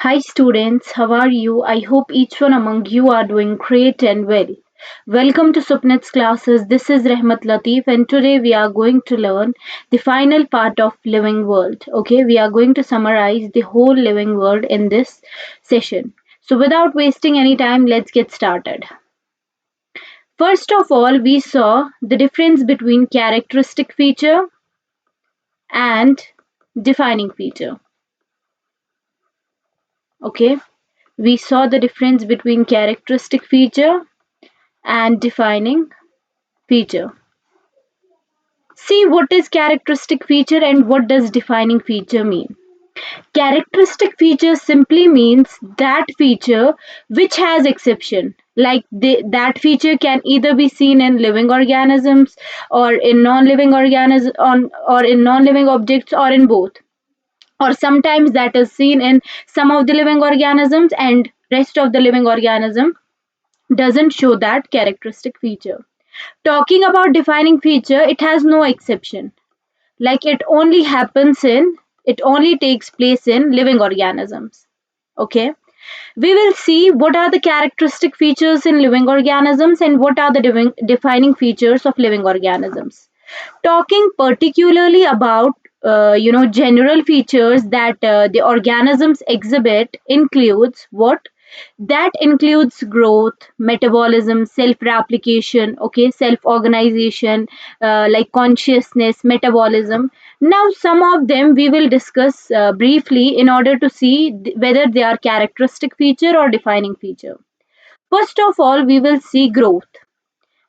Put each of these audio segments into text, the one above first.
Hi students, how are you? I hope each one among you are doing great and well. Welcome to Supnits classes. This is Rahmat Latif and today we are going to learn the final part of living world. Okay, we are going to summarize the whole living world in this session. So without wasting any time, let's get started. First of all, we saw the difference between characteristic feature and defining feature. Okay, we saw the difference between characteristic feature and defining feature. See what is characteristic feature and what does defining feature mean. Characteristic feature simply means that feature which has exception. Like that feature can either be seen in living organisms or in non-living or in non-living objects or in both. Or sometimes that is seen in some of the living organisms and rest of the living organism doesn't show that characteristic feature. Talking about defining feature, it has no exception. Like it only takes place in living organisms. Okay. We will see what are the characteristic features in living organisms and what are the defining features of living organisms. Talking particularly about general features that the organisms exhibit includes what that includes growth, metabolism, self replication, okay, self organization, like consciousness, metabolism. Now some of them we will discuss briefly in order to see whether they are characteristic feature or defining feature. First of all, we will see growth.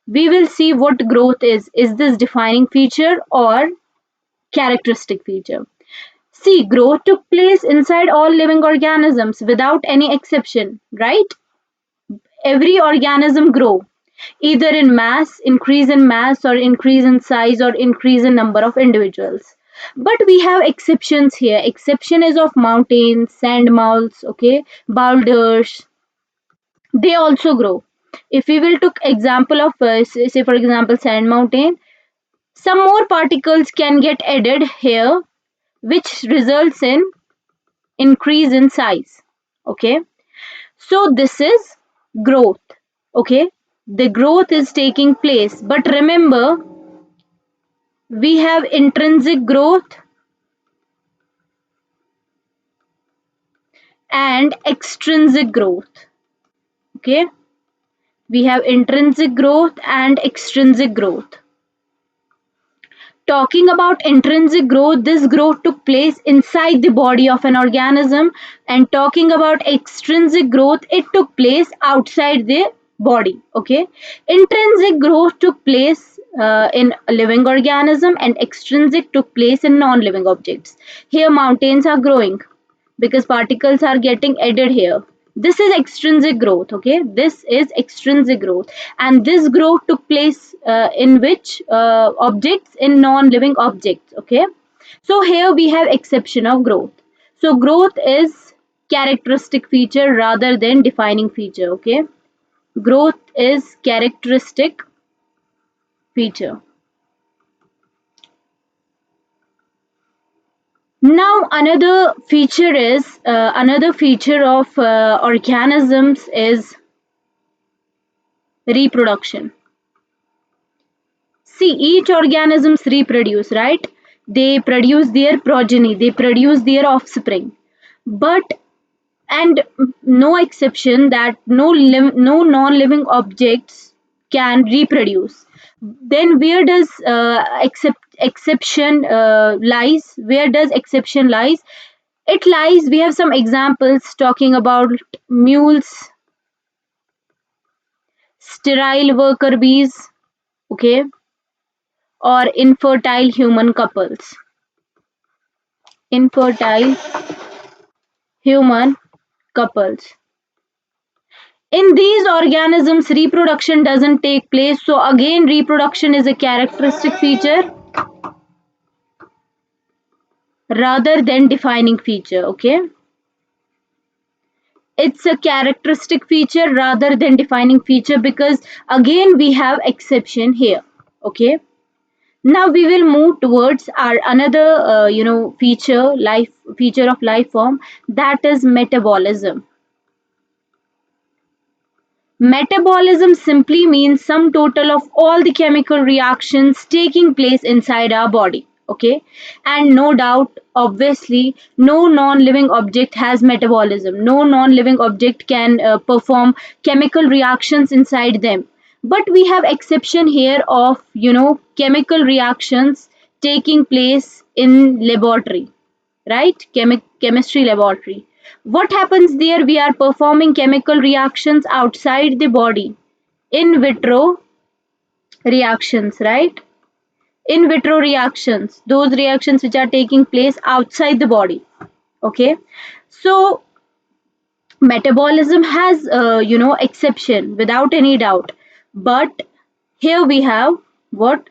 We will see what growth is. Is this defining feature or characteristic feature? See, growth took place inside all living organisms without any exception, right? Every organism grow either in mass, increase in mass, or increase in size, or increase in number of individuals. But we have exceptions here. Exception is of mountains, sand mounds, okay, boulders. They also grow. If we will took example of say for example sand mountain, some more particles can get added here, which results in increase in size. Okay, so this is growth. Okay, the growth is taking place, but remember we have intrinsic growth and extrinsic growth. Okay, we have intrinsic growth and extrinsic growth. Talking about intrinsic growth, this growth took place inside the body of an organism, and talking about extrinsic growth, it took place outside the body. Okay, intrinsic growth took place in a living organism, and extrinsic took place in non-living objects. Here, mountains are growing because particles are getting added here. This is extrinsic growth. Okay, this is extrinsic growth, and this growth took place in which objects? In non-living objects. Okay, so here we have exception of growth. So growth is characteristic feature rather than defining feature. Okay, growth is characteristic feature. Now another feature of organisms is reproduction. See, each organisms reproduce, right? They produce their progeny, they produce their offspring. But and no exception that no non-living objects can reproduce. Then where does exception lies? Where does exception lies? It lies. We have some examples talking about mules, sterile worker bees, okay, or infertile human couples. Infertile human couples. In these organisms, reproduction doesn't take place. So again, reproduction is a characteristic feature rather than defining feature. Okay, it's a characteristic feature rather than defining feature because again we have exception here. Okay. Now we will move towards our another feature, life life form, that is metabolism. Metabolism simply means sum total of all the chemical reactions taking place inside our body. Okay, and no doubt, obviously, no non-living object has metabolism. No non-living object can perform chemical reactions inside them. But we have exception here of chemical reactions taking place in laboratory, right? Chemistry laboratory. What happens there? We are performing chemical reactions outside the body. In vitro reactions, right? In vitro reactions, those reactions which are taking place outside the body. Okay. So metabolism has, exception without any doubt. But here we have what?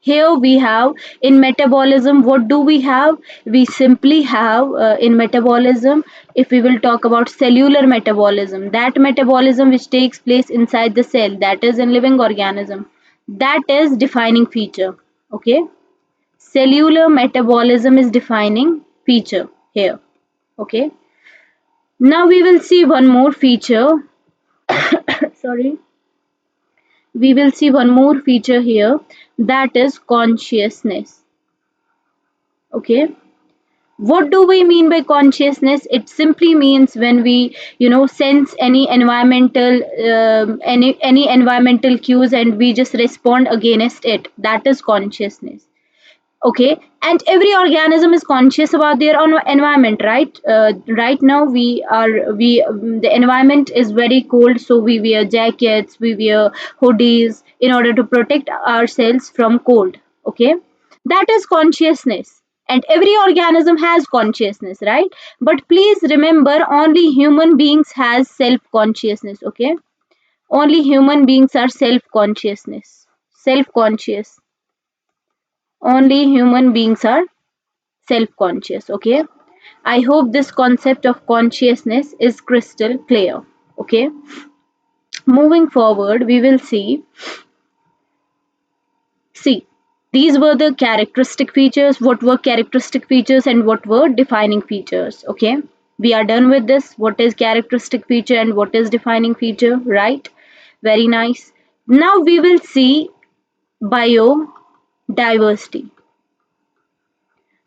Here we have in metabolism, what do we have? We simply have in metabolism, if we will talk about cellular metabolism, that metabolism which takes place inside the cell, that is in living organism, that is defining feature. Okay, cellular metabolism is defining feature here. Okay, now we will see one more feature. Sorry, we will see one more feature here, that is consciousness. Okay, what do we mean by consciousness? It simply means when we sense any environmental any environmental cues and we just respond against it, that is consciousness. Okay, and every organism is conscious about their own environment, right? Right now the environment is very cold, so we wear jackets, we wear hoodies in order to protect ourselves from cold. Okay, that is consciousness, and every organism has consciousness, right? But please remember, only human beings has self consciousness. Okay, only human beings are self conscious. Only human beings are self conscious. Okay, I hope this concept of consciousness is crystal clear. Okay, moving forward, we will see these were the characteristic features, what were characteristic features and what were defining features. Okay, we are done with this, what is characteristic feature and what is defining feature, right? Very nice. Now we will see biodiversity.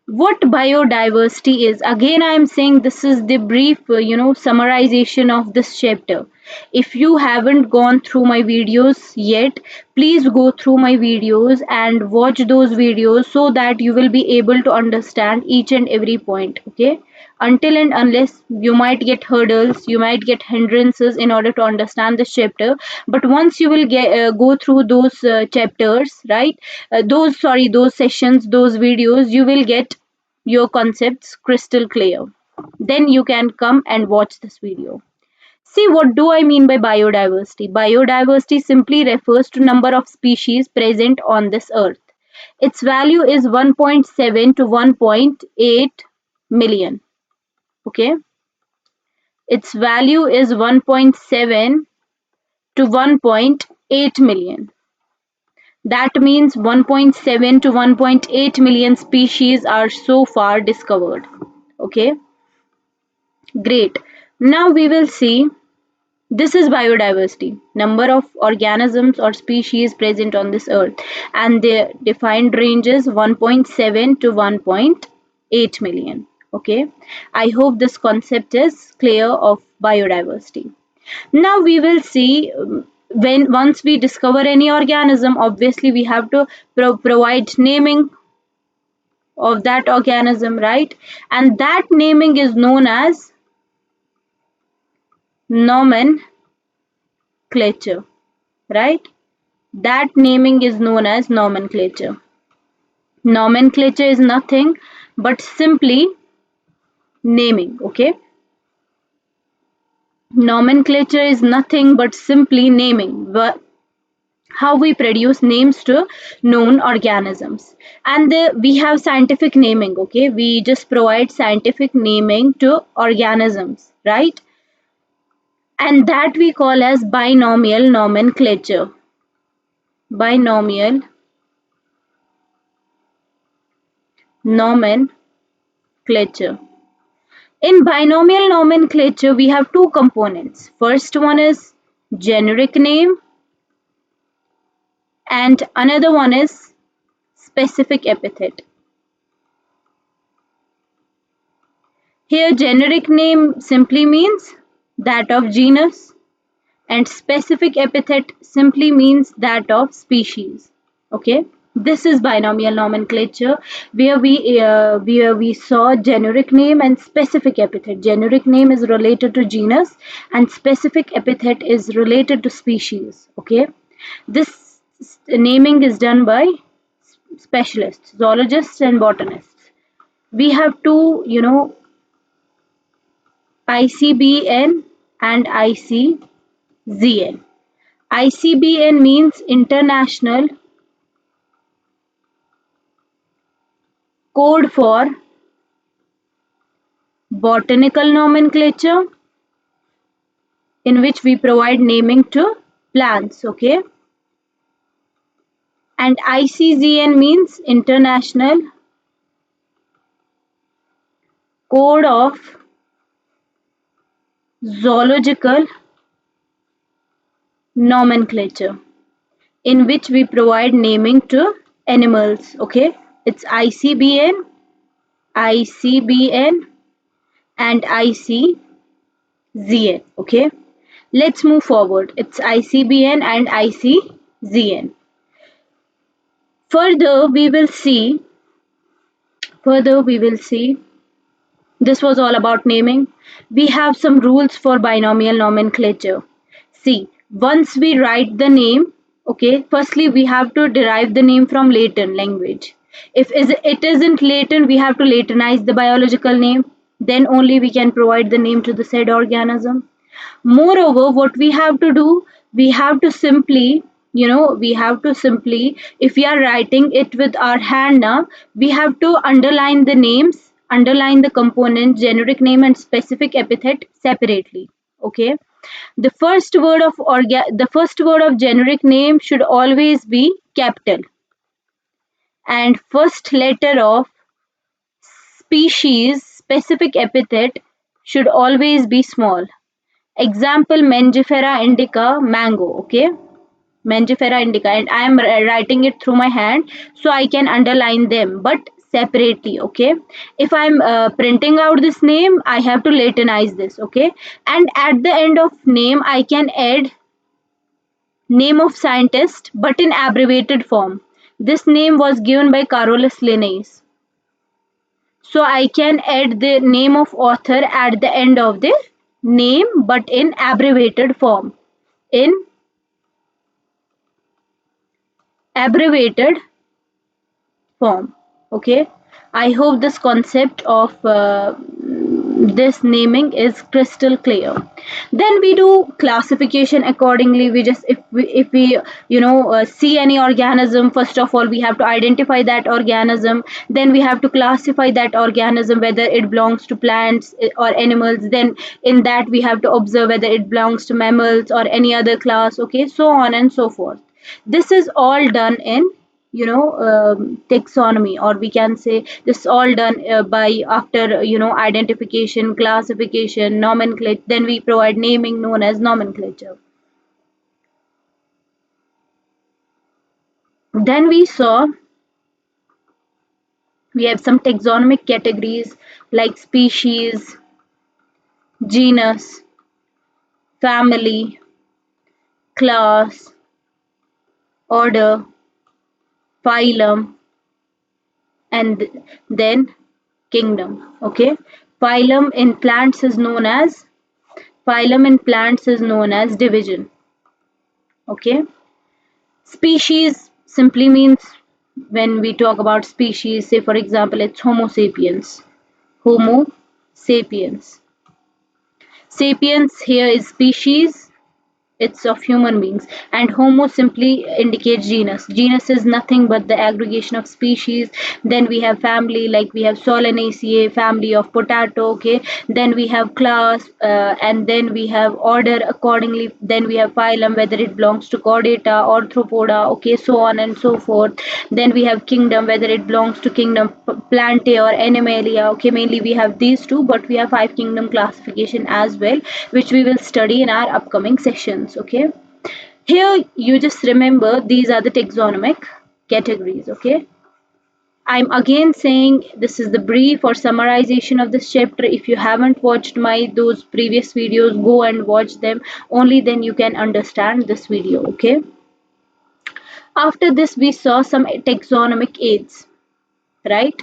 What biodiversity is? Again, I am saying this is the brief summarization of this chapter. If you haven't gone through my videos yet, please go through my videos and watch those videos so that you will be able to understand each and every point. Okay, until and unless you might get hurdles, you might get hindrances in order to understand this chapter, but once you will go through those chapters, right? Those sessions, those videos, you will get your concepts crystal clear. Then you can come and watch this video. See, what do I mean by biodiversity? Biodiversity simply refers to number of species present on this earth. Its value is 1.7 to 1.8 million. Okay, its value is 1.7 to 1.8 million. That means 1.7 to 1.8 million species are so far discovered. Okay, great. Now we will see, this is biodiversity, number of organisms or species present on this earth, and the defined range is 1.7 to 1.8 million. Okay, I hope this concept is clear of biodiversity. Now we will see, when once we discover any organism, obviously we have to provide naming of that organism, right? And that naming is known as nomenclature, right? That naming is known as nomenclature. Nomenclature is nothing but simply naming. Okay, nomenclature is nothing but simply naming. But how we produce names to known organisms, and we have scientific naming. Okay, we just provide scientific naming to organisms, right? And that we call as binomial nomenclature. Binomial nomenclature. nomenclature. In binomial nomenclature, we have two components. First one is generic name and another one is specific epithet. Here generic name simply means that of genus and specific epithet simply means that of species. Okay, this is binomial nomenclature where we saw generic name and specific epithet. Generic name is related to genus and specific epithet is related to species. Okay, this naming is done by specialists, zoologists and botanists. We have two, ICBN and ICZN. ICBN means International Code for Botanical Nomenclature, in which we provide naming to plants, okay? And ICZN means International Code of Zoological Nomenclature, in which we provide naming to animals, okay? It's ICBN, ICBN and ICZN, okay? Let's move forward. It's ICBN and ICZN. Further we will see this was all about naming. We have some rules for binomial nomenclature. See, once we write the name, okay, firstly we have to derive the name from Latin language. If it isn't Latin, we have to Latinize the biological name. Then only we can provide the name to the said organism. Moreover, what we have to do, we have to simply, if we are writing it with our hand now, we have to underline the names, underline the component, generic name and specific epithet separately. Okay. The first word of generic name should always be capital, and first letter of species specific epithet should always be small. Example, Mangifera indica, mango, okay? Mangifera indica, and I am writing it through my hand so I can underline them, but separately, okay? If I'm printing out this name, I have to Latinize this, okay? And at the end of name, I can add name of scientist, but in abbreviated form. This name was given by Carolus Linnaeus. So I can add the name of author at the end of the name, but in abbreviated form. In abbreviated form. Okay. I hope this concept of this naming is crystal clear. Then we do classification accordingly. We just if we see any organism, first of all we have to identify that organism. Then we have to classify that organism whether it belongs to plants or animals. Then in that we have to observe whether it belongs to mammals or any other class. Okay, so on and so forth. This is all done in taxonomy, or we can say this is all done by after identification, classification, nomenclature, then we provide naming known as nomenclature. Then we have some taxonomic categories like species, genus, family, class, order, phylum, and then kingdom. Okay, phylum in plants is known as division. Okay, species simply means, when we talk about species, say for example it's homo sapiens. Homo sapiens, sapiens here is species, It's of human beings. And Homo simply indicates genus. Genus is nothing but the aggregation of species. Then we have family, like we have Solanaceae, family of potato. Okay. Then we have class, and then we have order accordingly. Then we have phylum, whether it belongs to Chordata, Arthropoda. Okay, so on and so forth. Then we have kingdom, whether it belongs to kingdom Plantae or Animalia. Okay, mainly we have these two, but we have 5 kingdom classification as well, which we will study in our upcoming sessions. Okay, here you just remember these are the taxonomic categories. Okay, I'm again saying this is the brief or summarization of this chapter. If you haven't watched my those previous videos, go and watch them. Only then you can understand this video. Okay, after this we saw some taxonomic aids, right?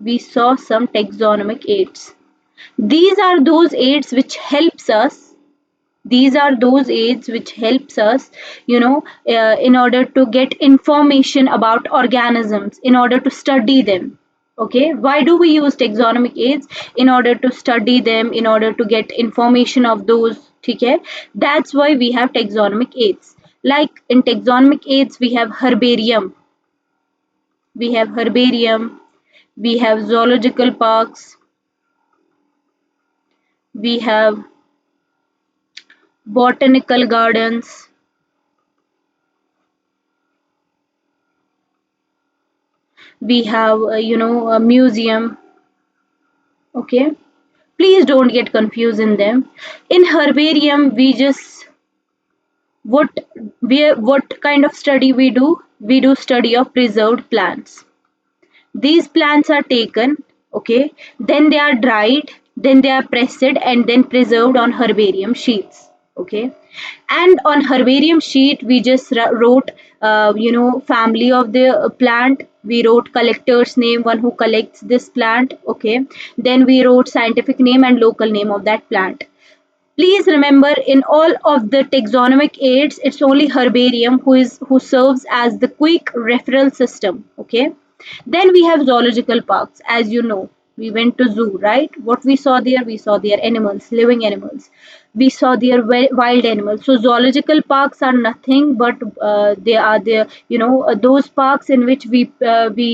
We saw some taxonomic aids. These are those aids which helps us. These are those aids which helps us, in order to get information about organisms, in order to study them. Okay, why do we use taxonomic aids? In order to study them, in order to get information of those. Okay, that's why we have taxonomic aids. Like in taxonomic aids, we have herbarium, we have zoological parks, we have botanical gardens, we have a museum. Okay, please don't get confused in them. In herbarium we just what what kind of study we do study of preserved plants. These plants are taken, okay, then they are dried, then they are pressed and then preserved on herbarium sheets. Okay, and on herbarium sheet we just wrote family of the plant. We wrote collector's name, one who collects this plant. Okay, then we wrote scientific name and local name of that plant. Please remember, in all of the taxonomic aids, it's only herbarium who serves as the quick referral system. Okay. Then we have zoological parks. As you know, we went to zoo, right? What we saw there? We saw there animals, living animals. We saw there wild animals. So zoological parks are nothing but they are the those parks in which we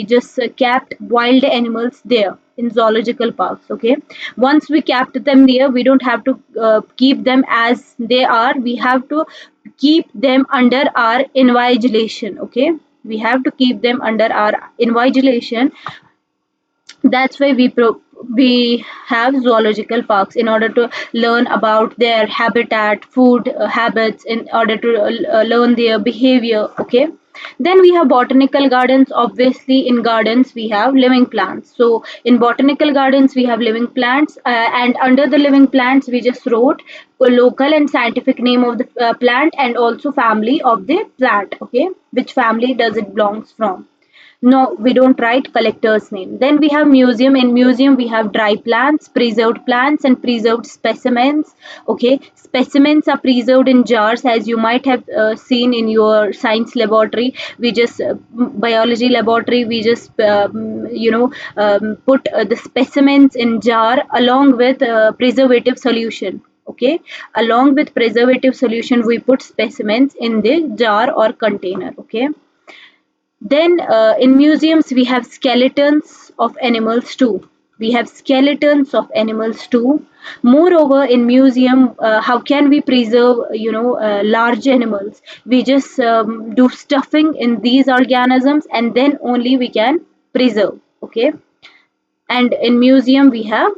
just kept wild animals there in zoological parks. Okay, once we kept them there, we don't have to keep them as they are. We have to keep them under our invigilation. Okay, we have to keep them under our invigilation. That's why we have zoological parks, in order to learn about their habitat, food habits, in order to learn their behavior. Okay, then we have botanical gardens. Obviously in gardens we have living plants, so in botanical gardens we have living plants, and under the living plants we just wrote a local and scientific name of the plant, and also family of the plant. Okay, which family does it belongs from. No, we don't write collector's name. Then we have museum. In museum, we have dry plants, and preserved specimens. Okay, specimens are preserved in jars, as you might have seen in your science laboratory. We just biology laboratory. We just put the specimens in jar along with preservative solution. Okay, along with preservative solution, we put specimens in the jar or container. Okay, then in museums we have skeletons of animals too. We have skeletons of animals too. Moreover, in museum, how can we preserve large animals? We just do stuffing in these organisms, and then only we can preserve. Okay, and in museum we have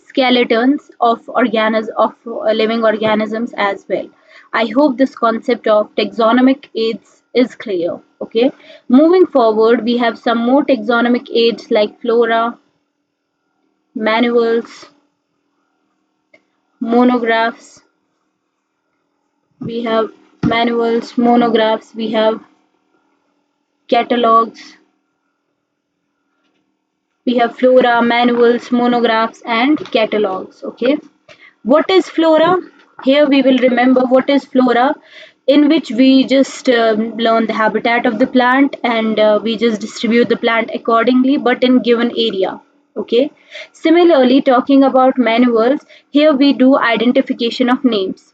skeletons of living organisms as well. I hope this concept of taxonomic aids is clear. Okay. Moving forward, we have some more taxonomic aids like flora, manuals, monographs. We have manuals, monographs. We have catalogs. We have flora, manuals, monographs, and catalogs. Okay. What is flora? Here we will remember what is flora, in which we just learn the habitat of the plant, and we just distribute the plant accordingly, but in given area. Okay. Similarly, talking about manuals, here we do identification of names.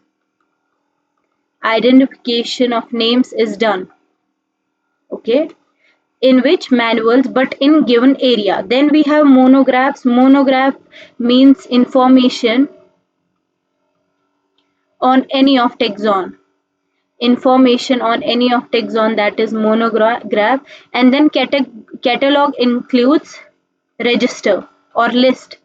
identification of names is done. Okay, in which manuals but in given area. Then we have monographs. Monograph means information on any of taxon. Information on any of taxon, that is monograph. And then catalog includes register or list,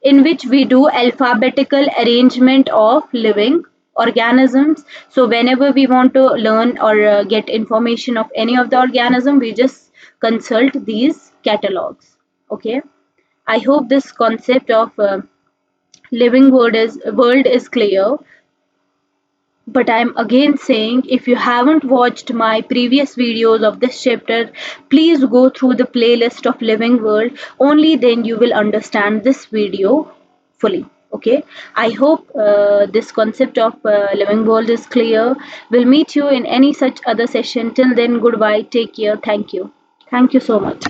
in which we do alphabetical arrangement of living organisms. So whenever we want to learn or get information of any of the organism, we just consult these catalogs. Okay, I hope this concept of living world is clear. But I'm again saying, if you haven't watched my previous videos of this chapter, please go through the playlist of Living World. Only then you will understand this video fully. Okay. I hope this concept of Living World is clear. We'll meet you in any such other session. Till then, goodbye. Take care. Thank you. Thank you so much.